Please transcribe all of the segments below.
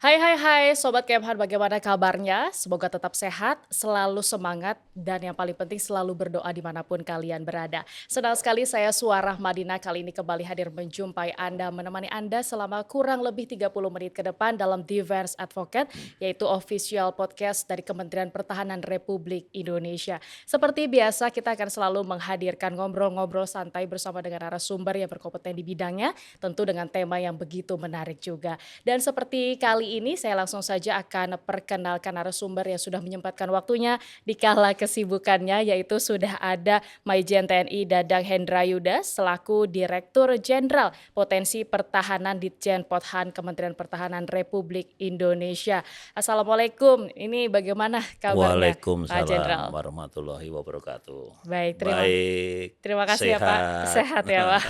Hai Sobat Kemhan, bagaimana kabarnya? Semoga tetap sehat, selalu semangat, dan yang paling penting selalu berdoa dimanapun kalian berada. Senang sekali saya Suara Madinah kali ini kembali hadir menjumpai Anda, menemani Anda selama kurang lebih 30 menit ke depan dalam Defense Advocate, yaitu official podcast dari Kementerian Pertahanan Republik Indonesia. Seperti biasa kita akan selalu menghadirkan ngobrol-ngobrol santai bersama dengan narasumber yang berkompeten di bidangnya, tentu dengan tema yang begitu menarik juga. Dan seperti kali ini saya langsung saja akan perkenalkan narasumber yang sudah menyempatkan waktunya di kala kesibukannya, yaitu sudah ada Majen TNI Dadang Hendra Yuda selaku Direktur Jenderal Potensi Pertahanan Ditjen Pothan Kementerian Pertahanan Republik Indonesia. Assalamualaikum, ini bagaimana kabarnya Pak Waalaikumsalam Jenderal? warahmatullahi wabarakatuh. Baik, Baik, terima kasih ya Pak, sehat. sehat ya Pak.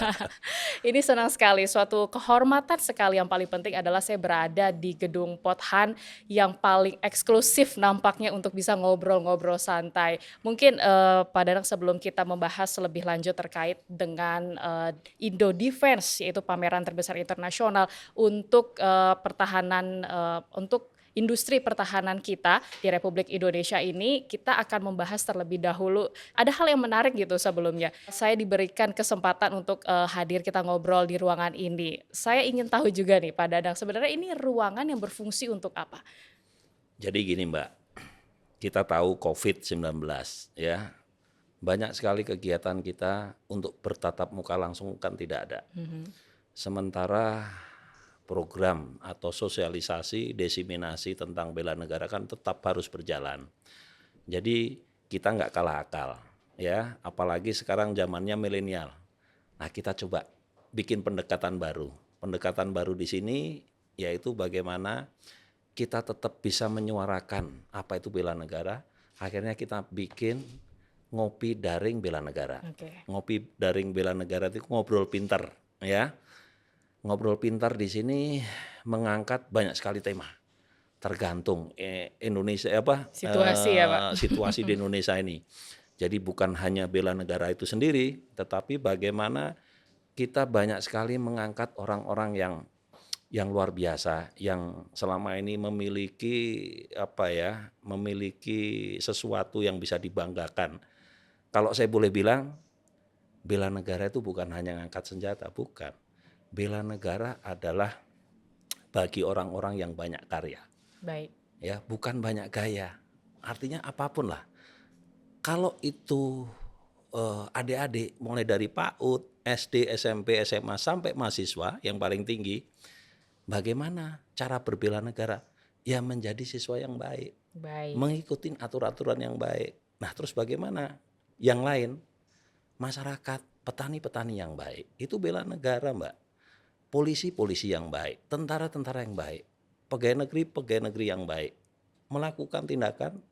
Ini senang sekali, suatu kehormatan sekali, yang paling penting adalah saya berada di gedung Pothan yang paling eksklusif nampaknya untuk bisa ngobrol-ngobrol santai. Mungkin Pak Danang, sebelum kita membahas lebih lanjut terkait dengan Indo Defense, yaitu pameran terbesar internasional untuk pertahanan, untuk industri pertahanan kita di Republik Indonesia ini, kita akan membahas terlebih dahulu. Ada hal yang menarik gitu sebelumnya. Saya diberikan kesempatan untuk hadir kita ngobrol di ruangan ini. Saya ingin tahu juga nih Pak Dadang, sebenarnya ini ruangan yang berfungsi untuk apa? Jadi gini Mbak, kita tahu COVID-19 ya. Banyak sekali kegiatan kita untuk bertatap muka langsung kan tidak ada. Sementara program atau sosialisasi, diseminasi tentang bela negara kan tetap harus berjalan. Jadi kita nggak kalah akal ya, apalagi sekarang zamannya milenial. Nah kita coba bikin pendekatan baru. Pendekatan baru di sini yaitu bagaimana kita tetap bisa menyuarakan apa itu bela negara. Akhirnya kita bikin ngopi daring bela negara. Oke. Ngopi daring bela negara itu ngobrol pintar ya. Ngobrol pintar di sini mengangkat banyak sekali tema. Tergantung Indonesia Situasi ya Pak. situasi di Indonesia ini. Jadi bukan hanya bela negara itu sendiri, tetapi bagaimana kita banyak sekali mengangkat orang-orang yang luar biasa, yang selama ini memiliki sesuatu yang bisa dibanggakan. Kalau saya boleh bilang, bela negara itu bukan hanya ngangkat senjata, bukan. Bela negara adalah bagi orang-orang yang banyak karya. Baik. Ya, bukan banyak gaya. Artinya apapun lah. Kalau itu adik-adik mulai dari PAUD, SD, SMP, SMA sampai mahasiswa yang paling tinggi, bagaimana cara berbela negara? Ya menjadi siswa yang baik, Baik. mengikuti aturan-aturan yang baik. Nah terus bagaimana? Yang lain, masyarakat, petani-petani yang baik, itu bela negara Mbak. Polisi-polisi yang baik, tentara-tentara yang baik, pegawai negeri yang baik, melakukan tindakan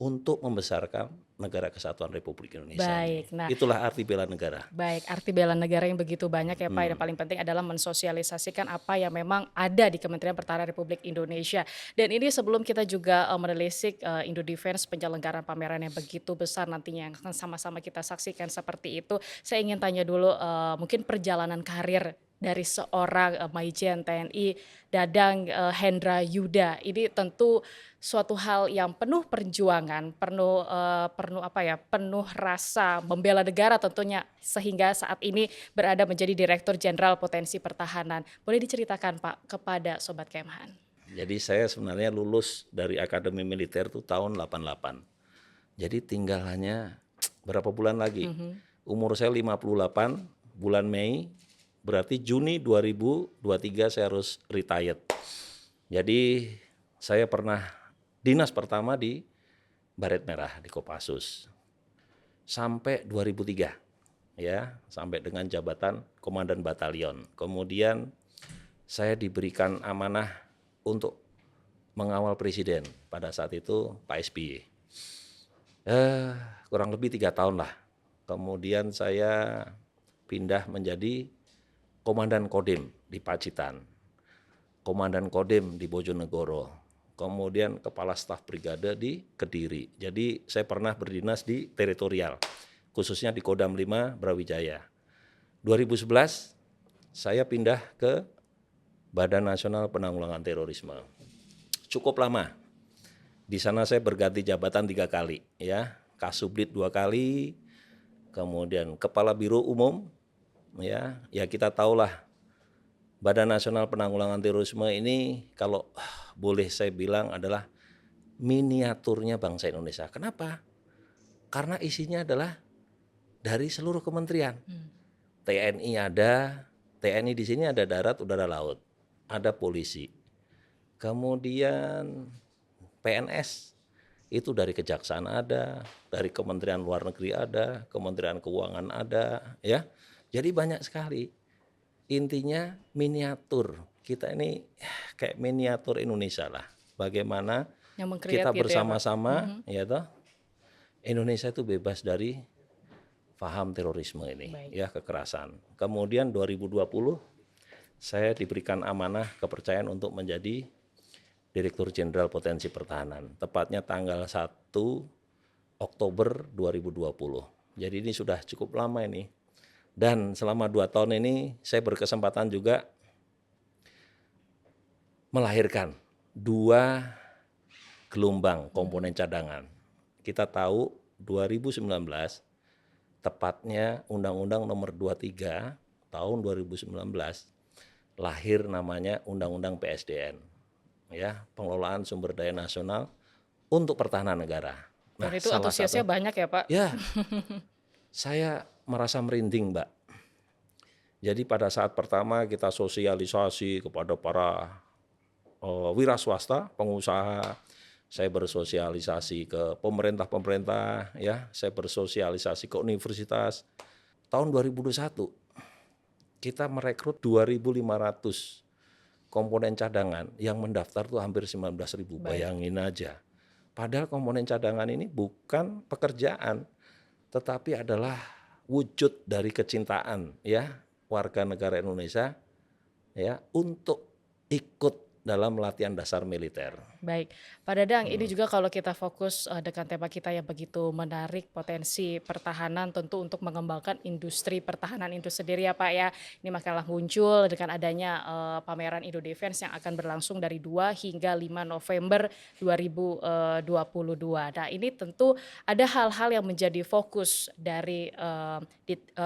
untuk membesarkan negara kesatuan Republik Indonesia Baik. ini. Nah, Itulah arti bela negara. baik, arti bela negara yang begitu banyak ya Pak, yang paling penting adalah mensosialisasikan apa yang memang ada di Kementerian Pertahanan Republik Indonesia. Dan ini sebelum kita juga menelisik Indo Defense, penyelenggaraan pameran yang begitu besar nantinya yang akan sama-sama kita saksikan seperti itu, saya ingin tanya dulu mungkin perjalanan karir dari seorang Majen TNI Dadang Hendra Yuda. Ini tentu suatu hal yang penuh perjuangan, penuh rasa membela negara tentunya, sehingga saat ini berada menjadi Direktur Jenderal Potensi Pertahanan. Boleh diceritakan Pak kepada Sobat Kemhan? Jadi saya sebenarnya lulus dari Akademi Militer itu tahun 88. Jadi tinggal hanya berapa bulan lagi. Umur saya 58, bulan Mei, berarti Juni 2023 saya harus retired. Jadi saya pernah dinas pertama di Baret Merah di Kopassus sampai 2003 ya, sampai dengan jabatan komandan batalion. Kemudian saya diberikan amanah untuk mengawal presiden pada saat itu Pak SBY. Kurang lebih 3 tahun lah. Kemudian saya pindah menjadi Komandan Kodim di Pacitan, Komandan Kodim di Bojonegoro, kemudian Kepala Staf Brigade di Kediri. Jadi saya pernah berdinas di teritorial, khususnya di Kodam 5 Brawijaya. 2011 saya pindah ke Badan Nasional Penanggulangan Terorisme. Cukup lama. Di sana saya berganti jabatan 3 kali, ya. Kasubdit 2 kali, kemudian Kepala Biro Umum, ya. Ya kita tahulah Badan Nasional Penanggulangan Terorisme ini kalau boleh saya bilang adalah miniaturnya bangsa Indonesia. Kenapa? Karena isinya adalah dari seluruh kementerian. TNI ada, TNI di sini ada darat, udara, laut, ada polisi. Kemudian PNS itu dari Kejaksaan ada, dari Kementerian Luar Negeri ada, Kementerian Keuangan ada, ya. Jadi banyak sekali. Intinya miniatur. Kita ini kayak miniatur Indonesia lah. Bagaimana Yang meng-create kita gitu ya, Pak? bersama-sama, ya toh, Indonesia itu bebas dari paham terorisme ini, Baik. ya, kekerasan. Kemudian 2020 saya diberikan amanah kepercayaan untuk menjadi Direktur Jenderal Potensi Pertahanan, tepatnya tanggal 1 Oktober 2020. Jadi ini sudah cukup lama ini. Dan selama 2 tahun ini saya berkesempatan juga melahirkan 2 gelombang komponen cadangan. Kita tahu 2019 tepatnya Undang-Undang Nomor 23 tahun 2019 lahir namanya Undang-Undang PSDN, ya, Pengelolaan Sumber Daya Nasional untuk Pertahanan Negara. Dan itu antusiasnya banyak ya, Pak? Ya, saya merasa merinding, Mbak. Jadi pada saat pertama kita sosialisasi kepada para wira swasta, pengusaha, saya bersosialisasi ke pemerintah, ya, saya bersosialisasi ke universitas. Tahun 2021 kita merekrut 2.500 komponen cadangan, yang mendaftar tuh hampir 19.000, bayangin aja. Padahal komponen cadangan ini bukan pekerjaan, tetapi adalah wujud dari kecintaan, ya, warga negara Indonesia, ya, untuk ikut dalam latihan dasar militer. Baik, Pak Dadang, ini juga kalau kita fokus dengan tema kita yang begitu menarik, potensi pertahanan tentu untuk mengembangkan industri pertahanan itu sendiri ya Pak ya. Ini makalah muncul dengan adanya pameran Indo Defense yang akan berlangsung dari 2 hingga 5 November 2022. Nah ini tentu ada hal-hal yang menjadi fokus dari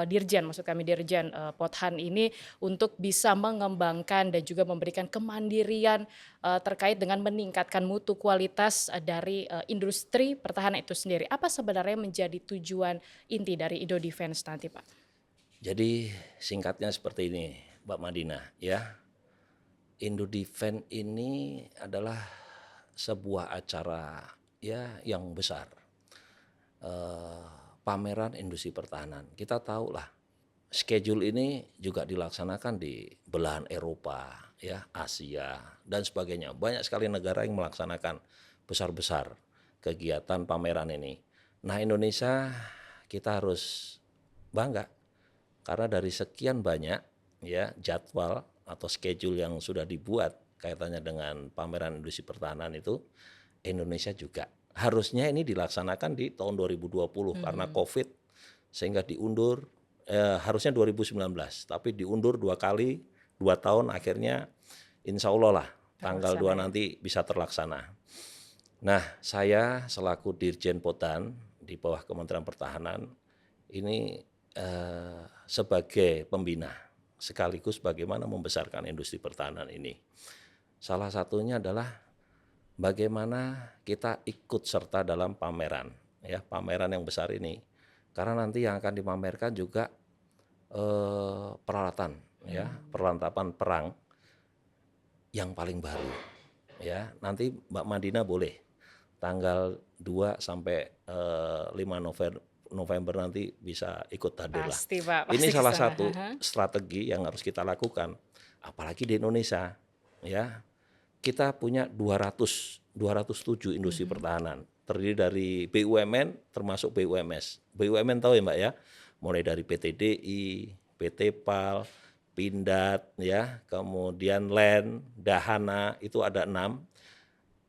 Dirjen, maksud kami Dirjen Pothan ini untuk bisa mengembangkan dan juga memberikan kemandirian terkait dengan meningkatkan mutu kualitas dari industri pertahanan itu sendiri. Apa sebenarnya menjadi tujuan inti dari Indo Defense nanti, Pak? Jadi singkatnya seperti ini, Mbak Madinah, ya. Indo Defense ini adalah sebuah acara, ya, yang besar. Pameran industri pertahanan. Kita tahu lah, schedule ini juga dilaksanakan di belahan Eropa, ya, Asia dan sebagainya. Banyak sekali negara yang melaksanakan besar-besar kegiatan pameran ini. Nah, Indonesia kita harus bangga karena dari sekian banyak, ya, jadwal atau schedule yang sudah dibuat kaitannya dengan pameran industri pertahanan itu, Indonesia juga harusnya ini dilaksanakan di tahun 2020 karena Covid sehingga diundur. Harusnya 2019, tapi diundur 2 kali, 2 tahun, akhirnya insya Allah lah tanggal 2 nanti bisa terlaksana. Nah, saya selaku Dirjen Pothan di bawah Kementerian Pertahanan ini sebagai pembina sekaligus bagaimana membesarkan industri pertahanan ini. Salah satunya adalah bagaimana kita ikut serta dalam pameran, ya, pameran yang besar ini. Karena nanti yang akan dipamerkan juga peralatan, ya, perlengkapan perang yang paling baru, ya. Nanti Mbak Madinah boleh tanggal 2 sampai 5 November nanti bisa ikut hadir lah. Pasti Pak, Ini pasti salah kesana. satu strategi yang harus kita lakukan, apalagi di Indonesia, ya. Kita punya 207 industri pertahanan, terdiri dari BUMN termasuk BUMS. BUMN tahu ya Mbak ya, mulai dari PT DI, PT PAL, Pindad, ya, kemudian LEN, Dahana, itu ada 6.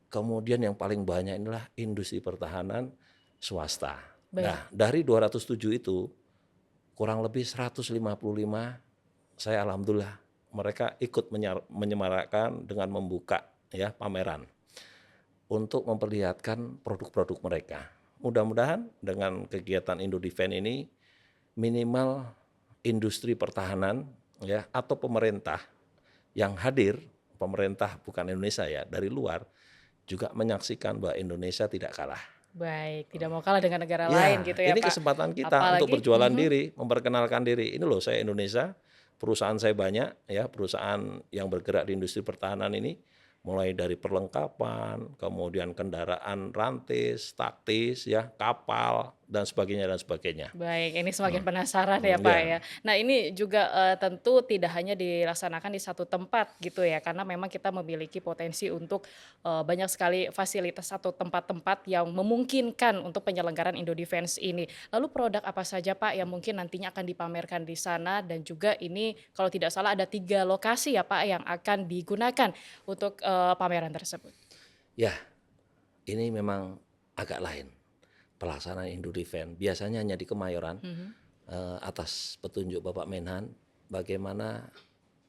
Kemudian yang paling banyak inilah industri pertahanan swasta. Baik. Nah, dari 207 itu kurang lebih 155 saya alhamdulillah mereka ikut menyemarakkan dengan membuka ya pameran untuk memperlihatkan produk-produk mereka. Mudah-mudahan dengan kegiatan Indodefense ini minimal industri pertahanan ya atau pemerintah yang hadir, pemerintah bukan Indonesia ya, dari luar juga menyaksikan bahwa Indonesia tidak kalah. Baik, tidak mau kalah dengan negara lain Ya, gitu ya ini Pak. kesempatan kita untuk Apalagi berjualan diri, memperkenalkan diri. Ini loh saya Indonesia, perusahaan saya banyak ya, perusahaan yang bergerak di industri pertahanan ini mulai dari perlengkapan, kemudian kendaraan rantis, taktis ya, kapal dan sebagainya dan sebagainya. baik, ini semakin penasaran ya Pak Ya. ya. Nah ini juga tentu tidak hanya dilaksanakan di satu tempat gitu ya, karena memang kita memiliki potensi untuk banyak sekali fasilitas atau tempat-tempat yang memungkinkan untuk penyelenggaraan Indodefense ini. Lalu produk apa saja Pak yang mungkin nantinya akan dipamerkan di sana dan juga ini kalau tidak salah ada 3 lokasi ya Pak yang akan digunakan untuk pameran tersebut? Ya, ini memang agak lain. Pelaksanaan Indodefense biasanya hanya di Kemayoran atas petunjuk Bapak Menhan bagaimana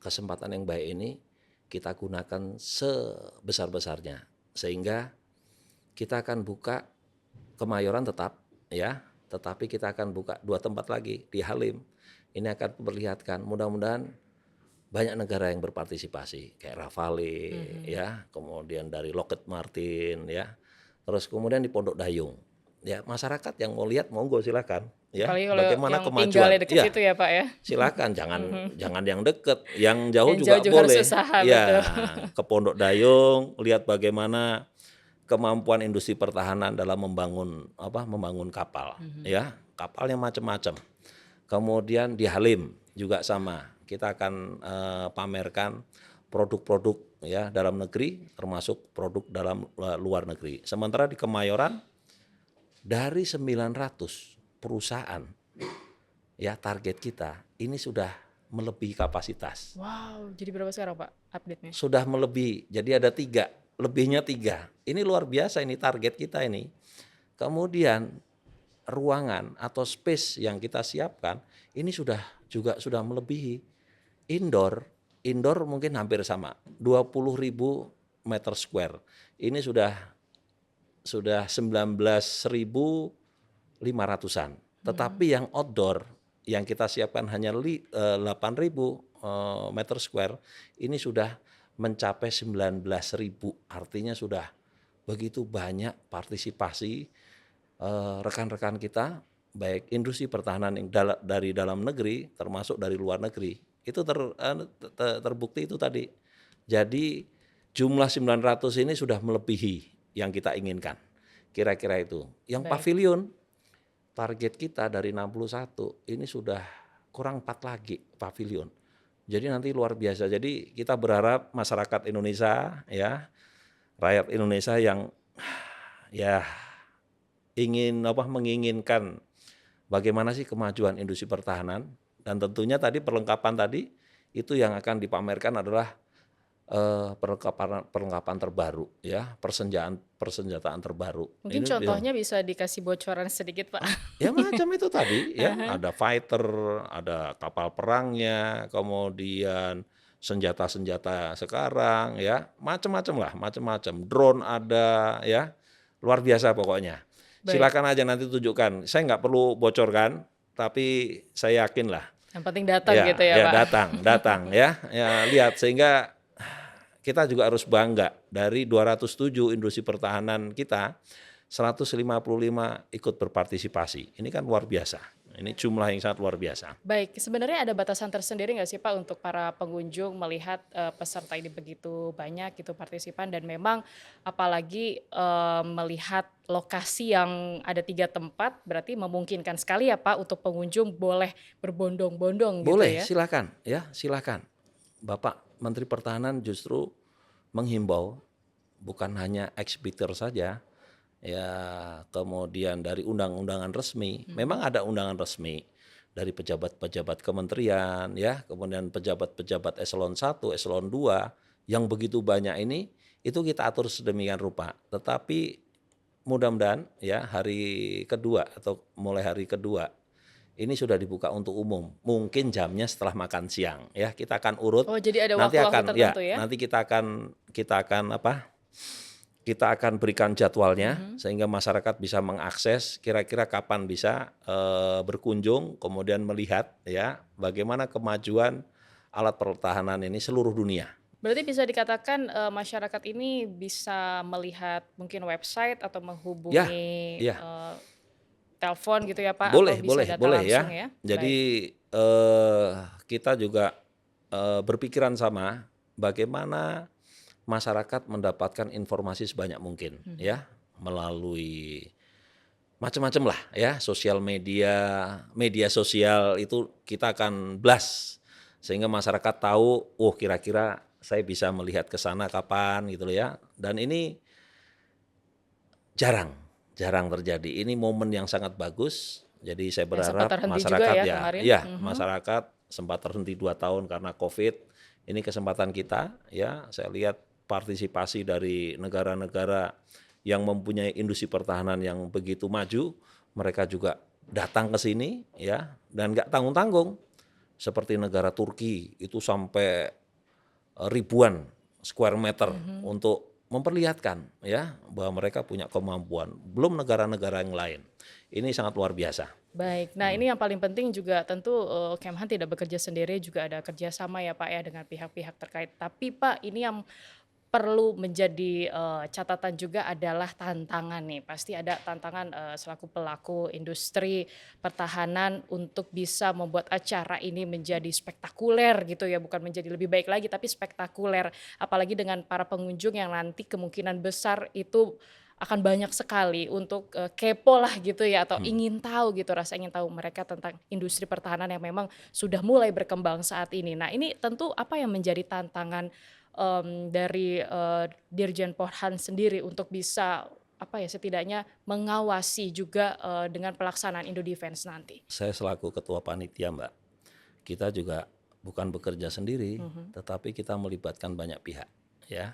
kesempatan yang baik ini kita gunakan sebesar-besarnya sehingga kita akan buka Kemayoran tetap ya, tetapi kita akan buka 2 tempat lagi di Halim. Ini akan memperlihatkan mudah-mudahan banyak negara yang berpartisipasi kayak Rafale ya, kemudian dari Lockheed Martin ya. Terus kemudian di Pondok Dayung. Ya, masyarakat yang mau lihat monggo silakan ya. Apalagi kalau Bagaimana yang tinggalnya kemajuan? dekat Ya, situ ya Pak ya? silakan jangan yang deket, yang jauh Yang jauh juga juga harus boleh. usaha, Ya, betul. ke Pondok Dayung lihat bagaimana kemampuan industri pertahanan dalam membangun kapal ya. Kapalnya macam-macam. Kemudian di Halim juga sama. Kita akan pamerkan produk-produk ya dalam negeri termasuk produk dalam luar negeri. Sementara di Kemayoran dari 900 perusahaan ya target kita ini sudah melebihi kapasitas. Wow, jadi berapa sekarang Pak update-nya? Sudah melebihi. Jadi ada 3, lebihnya 3. Ini luar biasa ini target kita ini. Kemudian ruangan atau space yang kita siapkan ini sudah melebihi indoor. Indoor mungkin hampir sama, 20.000 meter square. Ini sudah 19.500-an. Tetapi yang outdoor yang kita siapkan hanya 8.000 meter square ini sudah mencapai 19.000. Artinya sudah begitu banyak partisipasi rekan-rekan kita baik industri pertahanan yang dari dalam negeri termasuk dari luar negeri. Itu terbukti itu tadi. Jadi jumlah 900 ini sudah melebihi yang kita inginkan. Kira-kira itu. Yang Baik. pavilion, target kita dari 61, ini sudah kurang 4 lagi pavilion. Jadi nanti luar biasa. Jadi kita berharap masyarakat Indonesia ya, rakyat Indonesia yang ya menginginkan bagaimana sih kemajuan industri pertahanan dan tentunya tadi perlengkapan tadi itu yang akan dipamerkan adalah perlengkapan terbaru ya, persenjataan terbaru. Mungkin Ini contohnya bisa dikasih bocoran sedikit Pak? ya macam itu tadi ya, ada fighter, ada kapal perangnya, kemudian senjata-senjata sekarang ya, macam-macam lah, macam-macam. Drone ada ya, luar biasa pokoknya. Baik, Silakan aja nanti tunjukkan. Saya nggak perlu bocorkan, tapi saya yakin lah. yang penting datang Ya, gitu ya ya Pak? datang ya lihat sehingga kita juga harus bangga dari 207 industri pertahanan kita, 155 ikut berpartisipasi. Ini kan luar biasa. Ini jumlah yang sangat luar biasa. Baik, sebenarnya ada batasan tersendiri nggak sih Pak untuk para pengunjung melihat peserta ini begitu banyak gitu partisipan dan memang apalagi melihat lokasi yang ada 3 tempat berarti memungkinkan sekali ya Pak untuk pengunjung boleh berbondong-bondong gitu Boleh, ya? silakan ya, silakan. Bapak Menteri Pertahanan justru menghimbau bukan hanya ekshibitor saja, ya kemudian dari undang-undangan resmi, memang ada undangan resmi dari pejabat-pejabat kementerian, ya kemudian pejabat-pejabat eselon 1, eselon 2 yang begitu banyak ini, itu kita atur sedemikian rupa. Tetapi mudah-mudahan ya hari kedua atau mulai hari kedua ini sudah dibuka untuk umum. Mungkin jamnya setelah makan siang ya. Kita akan urut. Oh, jadi ada Nanti waktu-waktu akan ya, tertentu ya? nanti kita akan apa? Kita akan berikan jadwalnya sehingga masyarakat bisa mengakses kira-kira kapan bisa berkunjung, kemudian melihat ya bagaimana kemajuan alat pertahanan ini seluruh dunia. Berarti bisa dikatakan masyarakat ini bisa melihat mungkin website atau Ya, menghubungi ya, telepon gitu ya Pak, atau boleh, bisa boleh, datang boleh langsung ya. ya? Baik. Jadi kita juga berpikiran sama bagaimana masyarakat mendapatkan informasi sebanyak mungkin ya melalui macam-macam lah ya, sosial media, media sosial itu kita akan blast sehingga masyarakat tahu, oh kira-kira saya bisa melihat ke sana kapan gitu loh ya. Dan ini jarang, jarang terjadi. Ini momen yang sangat bagus. Jadi saya Yang sempat berharap terhenti juga masyarakat ya ya, kemarin? ya masyarakat sempat terhenti 2 tahun karena COVID. Ini kesempatan kita ya. Saya lihat partisipasi dari negara-negara yang mempunyai industri pertahanan yang begitu maju, mereka juga datang ke sini ya dan nggak tanggung-tanggung. Seperti negara Turki itu sampai ribuan square meter untuk memperlihatkan ya bahwa mereka punya kemampuan. Belum negara-negara yang lain. Ini sangat luar biasa. Baik, nah ini yang paling penting juga tentu Kemhan tidak bekerja sendiri, juga ada kerjasama ya Pak ya dengan pihak-pihak terkait. Tapi Pak, ini yang perlu menjadi catatan juga adalah tantangan nih. Pasti ada tantangan selaku pelaku industri pertahanan untuk bisa membuat acara ini menjadi spektakuler gitu ya, bukan menjadi lebih baik lagi tapi spektakuler. Apalagi dengan para pengunjung yang nanti kemungkinan besar itu akan banyak sekali untuk kepo lah gitu ya, atau ingin tahu gitu, rasa ingin tahu mereka tentang industri pertahanan yang memang sudah mulai berkembang saat ini. Nah ini tentu apa yang menjadi tantangan dari Dirjen Porhan sendiri untuk bisa apa ya, setidaknya mengawasi juga dengan pelaksanaan Indodefense nanti? Saya selaku ketua panitia Mbak, kita juga bukan bekerja sendiri, tetapi kita melibatkan banyak pihak ya.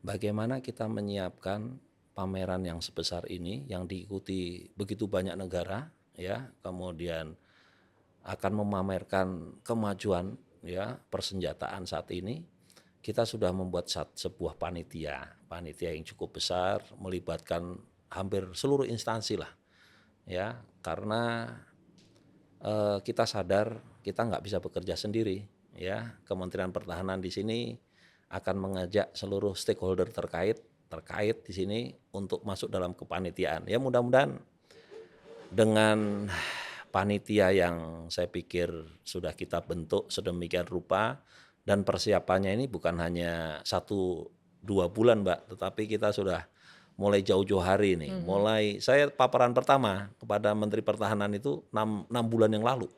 Bagaimana kita menyiapkan pameran yang sebesar ini yang diikuti begitu banyak negara ya, kemudian akan memamerkan kemajuan ya persenjataan saat ini. Kita sudah membuat sebuah panitia yang cukup besar melibatkan hampir seluruh instansi lah ya, karena kita sadar kita nggak bisa bekerja sendiri ya. Kementerian Pertahanan di sini akan mengajak seluruh stakeholder terkait di sini untuk masuk dalam kepanitiaan. Ya mudah-mudahan dengan panitia yang saya pikir sudah kita bentuk sedemikian rupa dan persiapannya ini bukan hanya 1-2 bulan Mbak, tetapi kita sudah mulai jauh-jauh hari ini. Mulai saya paparan pertama kepada Menteri Pertahanan itu 6 bulan yang lalu.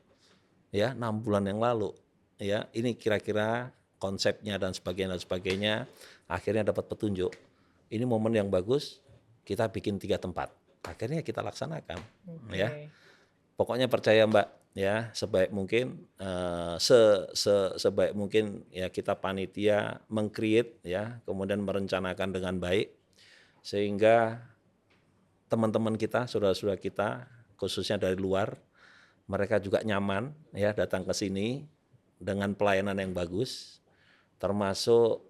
Ya, 6 bulan yang lalu. Ya, ini kira-kira konsepnya dan sebagainya akhirnya dapat petunjuk. Ini momen yang bagus, kita bikin 3 tempat. Akhirnya kita laksanakan ya. Pokoknya percaya Mbak ya, sebaik mungkin sebaik mungkin ya kita panitia meng-create ya, kemudian merencanakan dengan baik sehingga teman-teman kita, saudara-saudara kita khususnya dari luar, mereka juga nyaman ya datang ke sini dengan pelayanan yang bagus, termasuk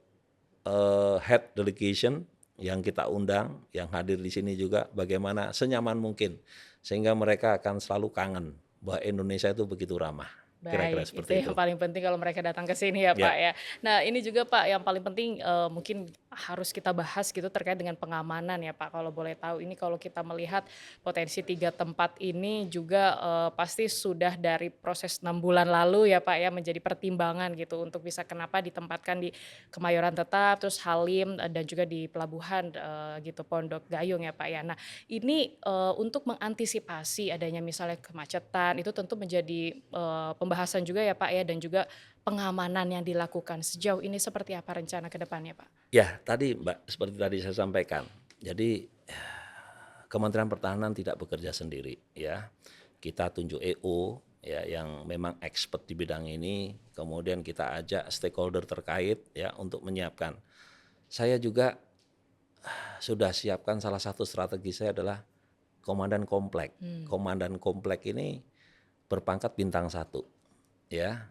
head delegation yang kita undang, yang hadir di sini juga bagaimana senyaman mungkin sehingga mereka akan selalu kangen bahwa Indonesia itu begitu ramah. Kira-kira Baik, seperti itu yang itu. paling penting kalau mereka datang ke sini ya Pak Ya, ya. Nah ini juga Pak yang paling penting mungkin harus kita bahas gitu terkait dengan pengamanan ya Pak. Kalau boleh tahu ini kalau kita melihat potensi 3 tempat ini juga pasti sudah dari proses 6 bulan lalu ya Pak ya menjadi pertimbangan gitu untuk bisa kenapa ditempatkan di Kemayoran tetap, terus Halim dan juga di pelabuhan gitu Pondok Gayung ya Pak ya. Nah ini untuk mengantisipasi adanya misalnya kemacetan itu tentu menjadi pembahasan juga ya Pak ya, dan juga pengamanan yang dilakukan. Sejauh ini seperti apa rencana ke depannya Pak? ya tadi Mbak, seperti tadi saya sampaikan. Jadi Kementerian Pertahanan tidak bekerja sendiri ya. Kita tunjuk EO ya yang memang expert di bidang ini, kemudian kita ajak stakeholder terkait ya untuk menyiapkan. Saya juga sudah siapkan salah satu strategi saya adalah komandan komplek. Komandan komplek ini berpangkat bintang 1, ya,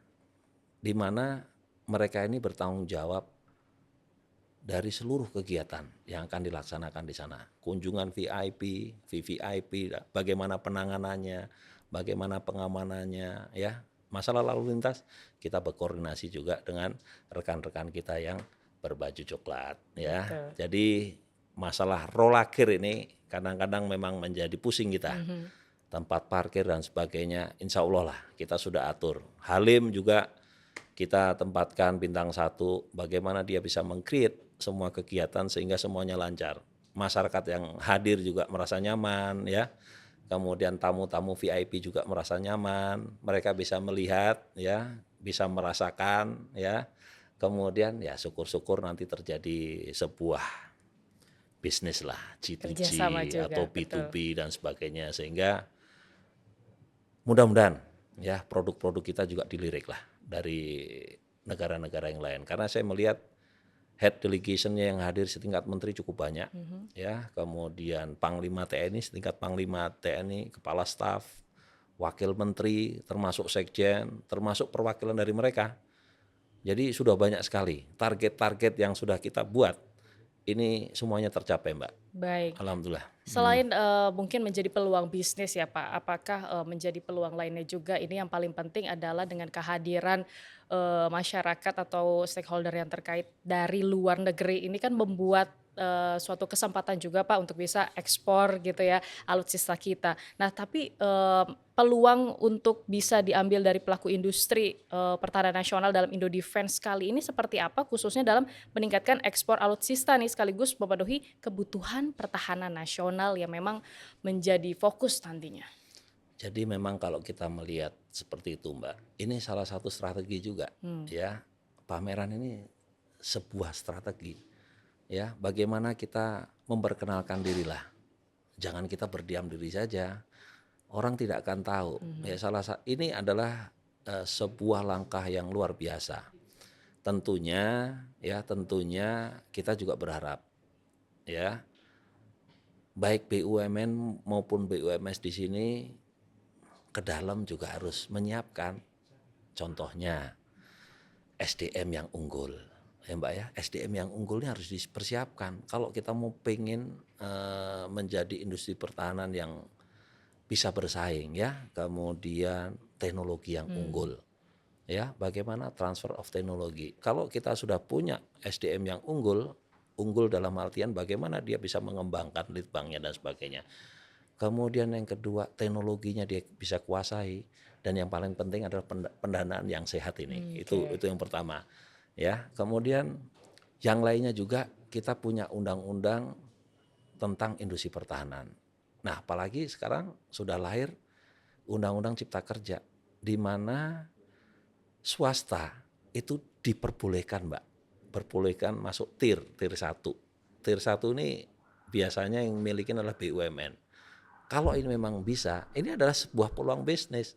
di mana mereka ini bertanggung jawab dari seluruh kegiatan yang akan dilaksanakan di sana. Kunjungan VIP, VVIP, bagaimana penanganannya, bagaimana pengamanannya, ya. Masalah lalu lintas kita berkoordinasi juga dengan rekan-rekan kita yang berbaju coklat, ya. Betul. Jadi masalah rolakir ini kadang-kadang memang menjadi pusing kita. Tempat parkir dan sebagainya, insya Allah lah kita sudah atur. Halim juga kita tempatkan bintang 1, bagaimana dia bisa meng-create semua kegiatan sehingga semuanya lancar. Masyarakat yang hadir juga merasa nyaman, ya. Kemudian tamu-tamu VIP juga merasa nyaman, mereka bisa melihat, ya, bisa merasakan, ya. Kemudian ya syukur-syukur nanti terjadi sebuah bisnis lah, G2G Kerjasama atau juga, betul. B2B dan sebagainya, sehingga mudah-mudahan ya produk-produk kita juga dilirik lah dari negara-negara yang lain. Karena saya melihat head delegation-nya yang hadir setingkat menteri cukup banyak, ya. Kemudian Panglima TNI setingkat Panglima TNI, Kepala Staf, Wakil Menteri, termasuk Sekjen, termasuk perwakilan dari mereka. Jadi sudah banyak sekali target-target yang sudah kita buat. Ini semuanya tercapai, Mbak. Baik. Alhamdulillah. Selain mungkin menjadi peluang bisnis ya Pak, apakah menjadi peluang lainnya juga ini yang paling penting adalah dengan kehadiran masyarakat atau stakeholder yang terkait dari luar negeri ini kan membuat suatu kesempatan juga Pak untuk bisa ekspor gitu ya alutsista kita. Nah tapi peluang untuk bisa diambil dari pelaku industri pertahanan nasional dalam Indo Defense kali ini seperti apa khususnya dalam meningkatkan ekspor alutsista nih sekaligus memenuhi kebutuhan pertahanan nasional yang memang menjadi fokus nantinya. Jadi memang kalau kita melihat seperti itu, Mbak, ini salah satu strategi juga, ya. Pameran ini sebuah strategi, ya. Bagaimana kita memperkenalkan dirilah. Jangan kita berdiam diri saja. Orang tidak akan tahu. Ya ini adalah sebuah langkah yang luar biasa. Tentunya kita juga berharap, ya, baik BUMN maupun BUMS di sini ke dalam juga harus menyiapkan, contohnya SDM yang unggul, ya Mbak ya. SDM yang unggulnya harus dipersiapkan. Kalau kita mau pengen menjadi industri pertahanan yang bisa bersaing, ya, kemudian teknologi yang unggul, ya, bagaimana transfer of teknologi. Kalau kita sudah punya SDM yang unggul dalam artian bagaimana dia bisa mengembangkan litbangnya dan sebagainya. Kemudian yang kedua, teknologinya dia bisa kuasai, dan yang paling penting adalah pendanaan yang sehat ini. Itu Oke. yang pertama, ya. Kemudian yang lainnya juga kita punya undang-undang tentang industri pertahanan. Nah, apalagi sekarang sudah lahir Undang-Undang Cipta Kerja di mana swasta itu diperbolehkan, Mbak. Perbolehkan masuk tier 1. Tier 1 ini biasanya yang milikin adalah BUMN. Kalau ini memang bisa, ini adalah sebuah peluang bisnis.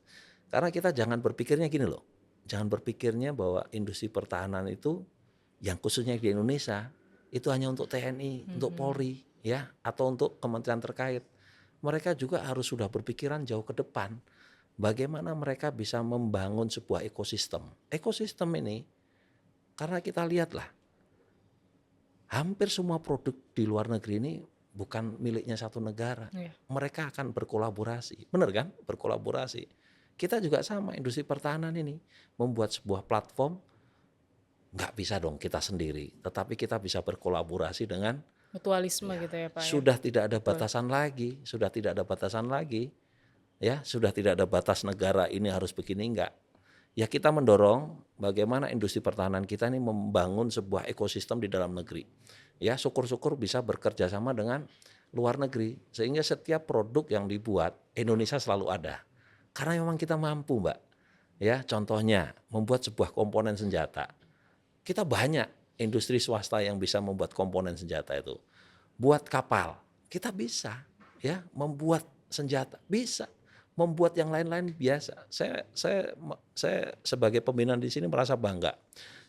Karena kita jangan berpikirnya gini loh. Jangan berpikirnya bahwa industri pertahanan itu yang khususnya di Indonesia itu hanya untuk TNI, untuk Polri, ya, atau untuk kementerian terkait. Mereka juga harus sudah berpikiran jauh ke depan. Bagaimana mereka bisa membangun sebuah ekosistem. Ekosistem ini karena kita lihatlah hampir semua produk di luar negeri ini bukan miliknya satu negara. Iya. Mereka akan berkolaborasi. Benar kan? Berkolaborasi. Kita juga sama, industri pertahanan ini membuat sebuah platform, nggak bisa dong kita sendiri. Tetapi kita bisa berkolaborasi dengan, Mutualisme gitu ya Pak ya. sudah tidak ada Betul. batasan lagi. Ya, sudah tidak ada batas negara ini harus begini, enggak. Ya kita mendorong bagaimana industri pertahanan kita ini membangun sebuah ekosistem di dalam negeri. Ya, syukur-syukur bisa bekerja sama dengan luar negeri sehingga setiap produk yang dibuat Indonesia selalu ada. Karena memang kita mampu, Mbak. Ya, contohnya membuat sebuah komponen senjata. Kita banyak industri swasta yang bisa membuat komponen senjata itu. Buat kapal, kita bisa, ya, membuat senjata, bisa. Membuat yang lain-lain biasa. Saya sebagai pembinaan di sini merasa bangga.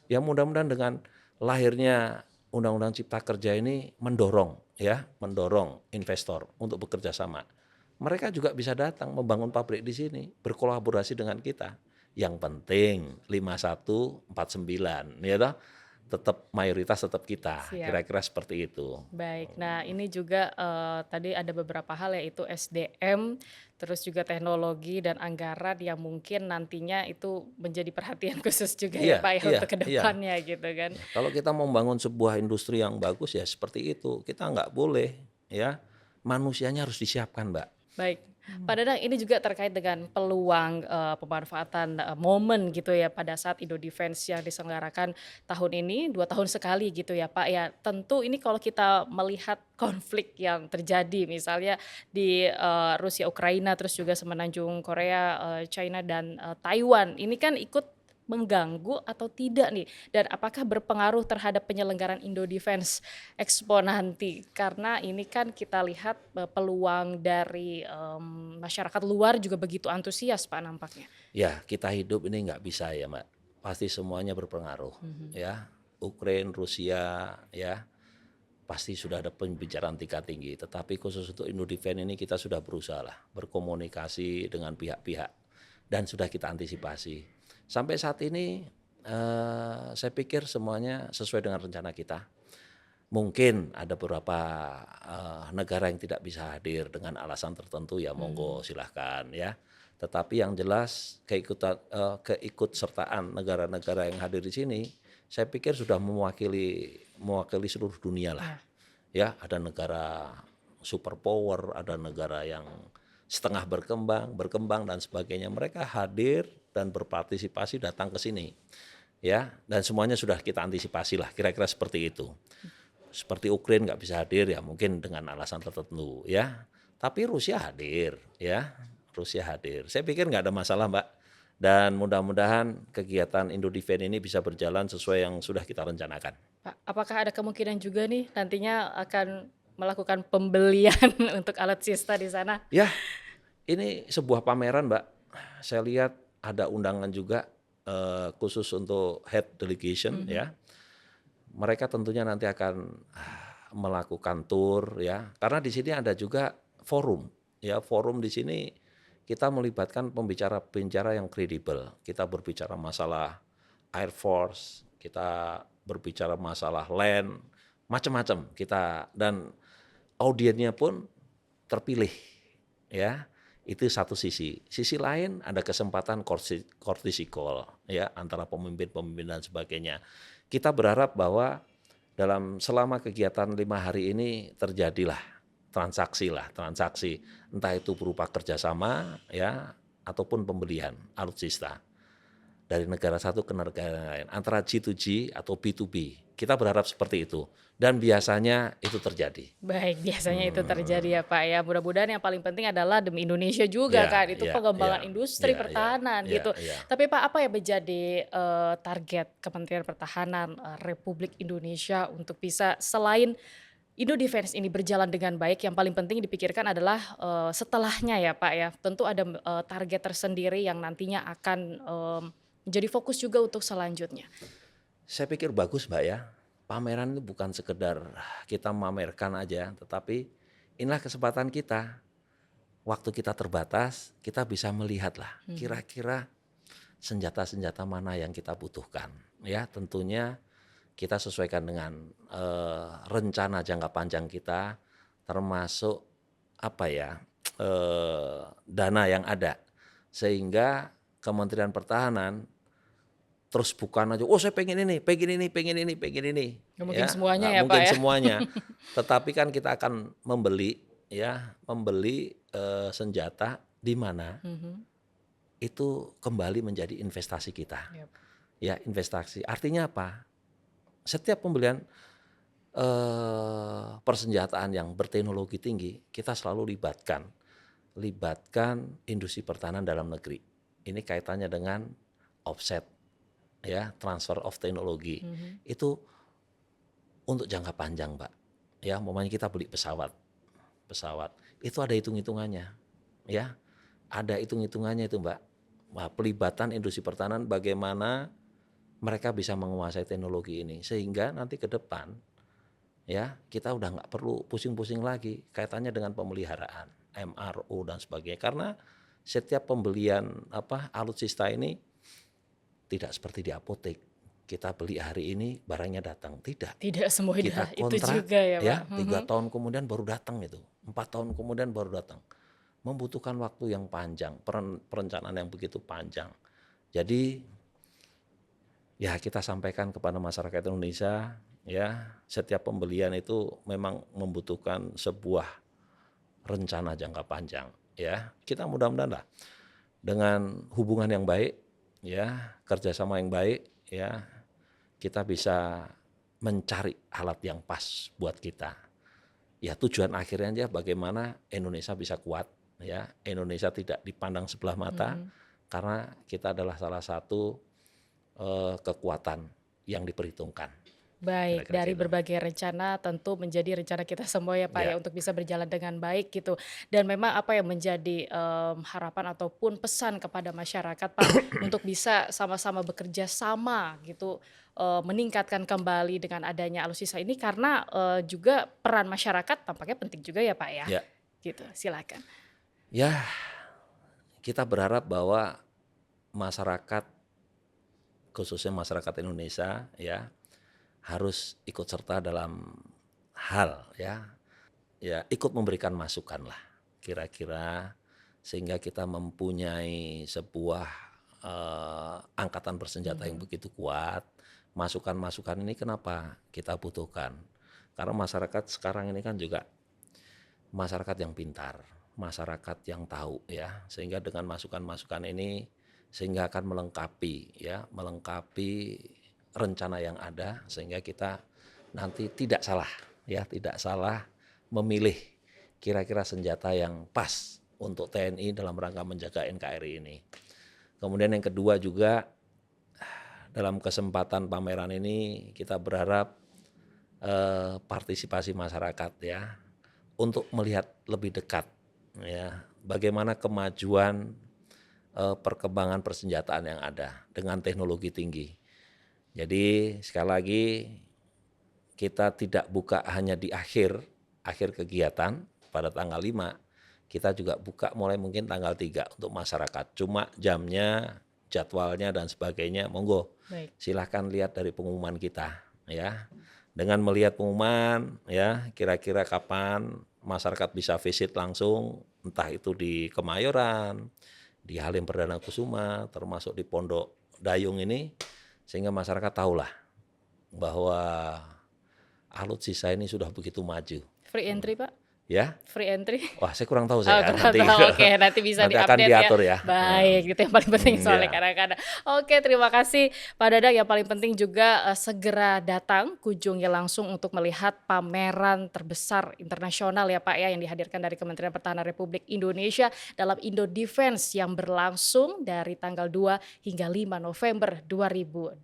Ya mudah-mudahan dengan lahirnya Undang-Undang Cipta Kerja ini mendorong investor untuk bekerja sama. mereka juga bisa datang membangun pabrik di sini, berkolaborasi dengan kita. Yang penting 5149 ya toh, tetap mayoritas tetap kita, Siap. kira-kira seperti itu. Baik, nah ini juga, tadi ada beberapa hal yaitu SDM, terus juga teknologi dan anggaran yang mungkin nantinya itu menjadi perhatian khusus juga ya Iya Pak ya iya untuk ke iya. depannya gitu kan. Ya, kalau kita membangun sebuah industri yang bagus ya seperti itu, kita nggak boleh ya, manusianya harus disiapkan, Mbak. Baik, Pak Dadang ini juga terkait dengan peluang, pemanfaatan, momen gitu ya pada saat Indo Defense yang diselenggarakan tahun ini, 2 tahun sekali gitu ya Pak ya. Tentu ini kalau kita melihat konflik yang terjadi misalnya di, Rusia Ukraina terus juga semenanjung Korea, China dan, Taiwan, ini kan ikut mengganggu atau tidak nih? Dan apakah berpengaruh terhadap penyelenggaraan Indo Defense Expo nanti? Karena ini kan kita lihat, peluang dari, masyarakat luar juga begitu antusias Pak nampaknya. Ya, kita hidup ini nggak bisa ya, Mbak. Pasti semuanya berpengaruh ya. Ukraina, Rusia ya, pasti sudah ada pembicaraan tingkat tinggi. Tetapi khusus untuk Indo Defense ini kita sudah berusaha lah berkomunikasi dengan pihak-pihak dan sudah kita antisipasi. Sampai saat ini saya pikir semuanya sesuai dengan rencana kita. Mungkin ada beberapa negara yang tidak bisa hadir dengan alasan tertentu ya monggo silahkan ya. Tetapi yang jelas keikutsertaan negara-negara yang hadir di sini, saya pikir sudah mewakili seluruh dunia lah. Ya. Ya, ada negara superpower, ada negara yang setengah berkembang dan sebagainya. Mereka hadir dan berpartisipasi datang ke sini. Ya, dan semuanya sudah kita antisipasi lah, kira-kira seperti itu. Seperti Ukraina nggak bisa hadir ya mungkin dengan alasan tertentu ya. Tapi Rusia hadir ya, Rusia hadir. Saya pikir nggak ada masalah Mbak. Dan mudah-mudahan kegiatan Indo Defense ini bisa berjalan sesuai yang sudah kita rencanakan. Pak, apakah ada kemungkinan juga nih nantinya akan melakukan pembelian untuk alutsista di sana? Ya, ini sebuah pameran Mbak. Saya lihat ada undangan juga khusus untuk head delegation ya. Mereka tentunya nanti akan melakukan tour ya. Karena di sini ada juga forum ya. Forum di sini kita melibatkan pembicara-pembicara yang kredibel. Kita berbicara masalah Air Force, kita berbicara masalah land, macam-macam kita, dan audiennya pun terpilih ya. Itu satu sisi. Sisi lain ada kesempatan courtesy call ya antara pemimpin-pemimpin dan sebagainya. Kita berharap bahwa selama kegiatan 5 hari ini terjadilah transaksi, entah itu berupa kerjasama ya ataupun pembelian alutsista dari negara satu ke negara lain, antara G2G atau B2B. Kita berharap seperti itu dan biasanya itu terjadi. Baik, biasanya itu terjadi ya Pak ya. Mudah-mudahan yang paling penting adalah demi Indonesia juga Ya, kan, itu ya, pengembangan ya, industri ya, ya, pertahanan ya, gitu. ya. Tapi Pak, apa yang menjadi, target Kementerian Pertahanan, Republik Indonesia untuk bisa selain Indo Defense ini berjalan dengan baik, yang paling penting dipikirkan adalah, setelahnya ya Pak ya. Tentu ada, target tersendiri yang nantinya akan, menjadi fokus juga untuk selanjutnya. Saya pikir bagus Mbak ya. Pameran itu bukan sekedar kita memamerkan aja, tetapi inilah kesempatan kita. Waktu kita terbatas, kita bisa melihatlah kira-kira senjata-senjata mana yang kita butuhkan. Ya, tentunya kita sesuaikan dengan rencana jangka panjang kita, termasuk dana yang ada, sehingga Kementerian Pertahanan terus bukan aja, oh saya pengen ini. Nggak mungkin Ya, semuanya nggak ya Pak mungkin ya. semuanya. Tetapi kan kita akan membeli senjata di mana itu kembali menjadi investasi kita. Yap. Ya, investasi. Artinya apa? Setiap pembelian persenjataan yang berteknologi tinggi, kita selalu libatkan industri pertahanan dalam negeri. Ini kaitannya dengan offset, ya, transfer of teknologi. Itu untuk jangka panjang, Mbak. Ya, umpamanya kita beli pesawat, itu ada hitung-hitungannya, ya, ada hitung-hitungannya itu, Mbak. Wah, pelibatan industri pertahanan bagaimana mereka bisa menguasai teknologi ini sehingga nanti ke depan ya kita udah nggak perlu pusing-pusing lagi kaitannya dengan pemeliharaan. MRO dan sebagainya. Karena setiap pembelian alutsista ini tidak seperti di apotek. Kita beli hari ini barangnya datang, tidak. Tidak semudah Kita itu kontrak juga ya Pak. 3 tahun kemudian baru datang itu, 4 tahun kemudian baru datang. Membutuhkan waktu yang panjang, perencanaan yang begitu panjang. Jadi ya kita sampaikan kepada masyarakat Indonesia, ya setiap pembelian itu memang membutuhkan sebuah rencana jangka panjang. Ya kita mudah-mudahan lah dengan hubungan yang baik, ya kerjasama yang baik, ya kita bisa mencari alat yang pas buat kita. Ya tujuan akhirnya aja bagaimana Indonesia bisa kuat, ya Indonesia tidak dipandang sebelah mata, karena kita adalah salah satu kekuatan yang diperhitungkan. Baik, Kira-kira dari gitu. berbagai rencana tentu menjadi rencana kita semua ya Pak ya Ya, untuk bisa berjalan dengan baik gitu. Dan memang apa yang menjadi harapan ataupun pesan kepada masyarakat Pak untuk bisa sama-sama bekerja sama gitu, meningkatkan kembali dengan adanya alutsista ini karena juga peran masyarakat tampaknya penting juga ya Pak ya. ya, Gitu, silakan. ya kita berharap bahwa masyarakat, khususnya masyarakat Indonesia, ya harus ikut serta dalam hal ya ikut memberikan masukan lah kira-kira sehingga kita mempunyai sebuah angkatan bersenjata yang begitu kuat. Masukan-masukan ini kenapa kita butuhkan? Karena masyarakat sekarang ini kan juga masyarakat yang pintar, masyarakat yang tahu ya, sehingga dengan masukan-masukan ini sehingga akan melengkapi rencana yang ada sehingga kita nanti tidak salah memilih kira-kira senjata yang pas untuk TNI dalam rangka menjaga NKRI ini. Kemudian yang kedua juga dalam kesempatan pameran ini kita berharap partisipasi masyarakat ya untuk melihat lebih dekat ya bagaimana kemajuan perkembangan persenjataan yang ada dengan teknologi tinggi. Jadi sekali lagi kita tidak buka hanya di akhir kegiatan pada tanggal 5, kita juga buka mulai mungkin tanggal 3 untuk masyarakat. Cuma jamnya, jadwalnya dan sebagainya monggo. Baik. Silahkan lihat dari pengumuman kita ya. Dengan melihat pengumuman ya kira-kira kapan masyarakat bisa visit langsung entah itu di Kemayoran, di Halim Perdana Kusuma, termasuk di Pondok Dayung ini sehingga masyarakat tahulah bahwa alutsista ini sudah begitu maju. Free entry Pak? Ya, Free entry? wah saya kurang tahu Oh, saya kurang nanti tahu. Oke, nanti bisa nanti akan diupdate ya. diatur ya. Baik, itu yang paling penting soalnya Ya. kadang-kadang. Oke, terima kasih Pak Dadang. Yang paling penting juga segera datang, kunjungi langsung untuk melihat pameran terbesar internasional ya Pak ya yang dihadirkan dari Kementerian Pertahanan Republik Indonesia dalam Indo Defense yang berlangsung dari tanggal 2 hingga 5 November 2022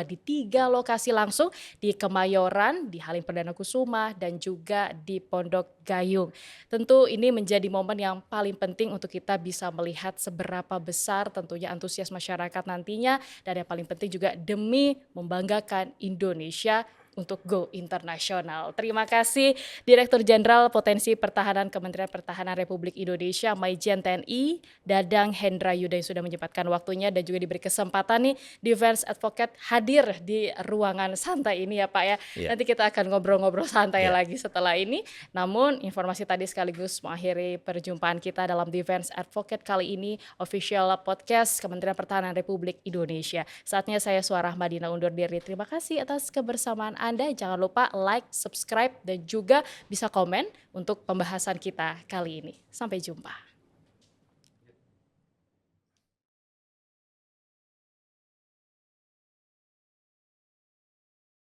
di 3 lokasi langsung di Kemayoran, di Halim Perdana Kusuma dan juga di Pondok Gayung. Tentu ini menjadi momen yang paling penting untuk kita bisa melihat seberapa besar tentunya antusias masyarakat nantinya dan yang paling penting juga demi membanggakan Indonesia untuk go internasional. Terima kasih Direktur Jenderal Potensi Pertahanan Kementerian Pertahanan Republik Indonesia Maijen TNI Dadang Hendra Yuda yang sudah menyempatkan waktunya dan juga diberi kesempatan nih Defense Advocate hadir di ruangan santai ini ya Pak ya. Ya. Nanti kita akan ngobrol-ngobrol santai Ya. lagi setelah ini. Namun informasi tadi sekaligus mengakhiri perjumpaan kita dalam Defense Advocate kali ini official podcast Kementerian Pertahanan Republik Indonesia. Saatnya saya Suara Madina undur diri. Terima kasih atas kebersamaan Anda. Jangan lupa like, subscribe dan juga bisa komen untuk pembahasan kita kali ini. Sampai jumpa.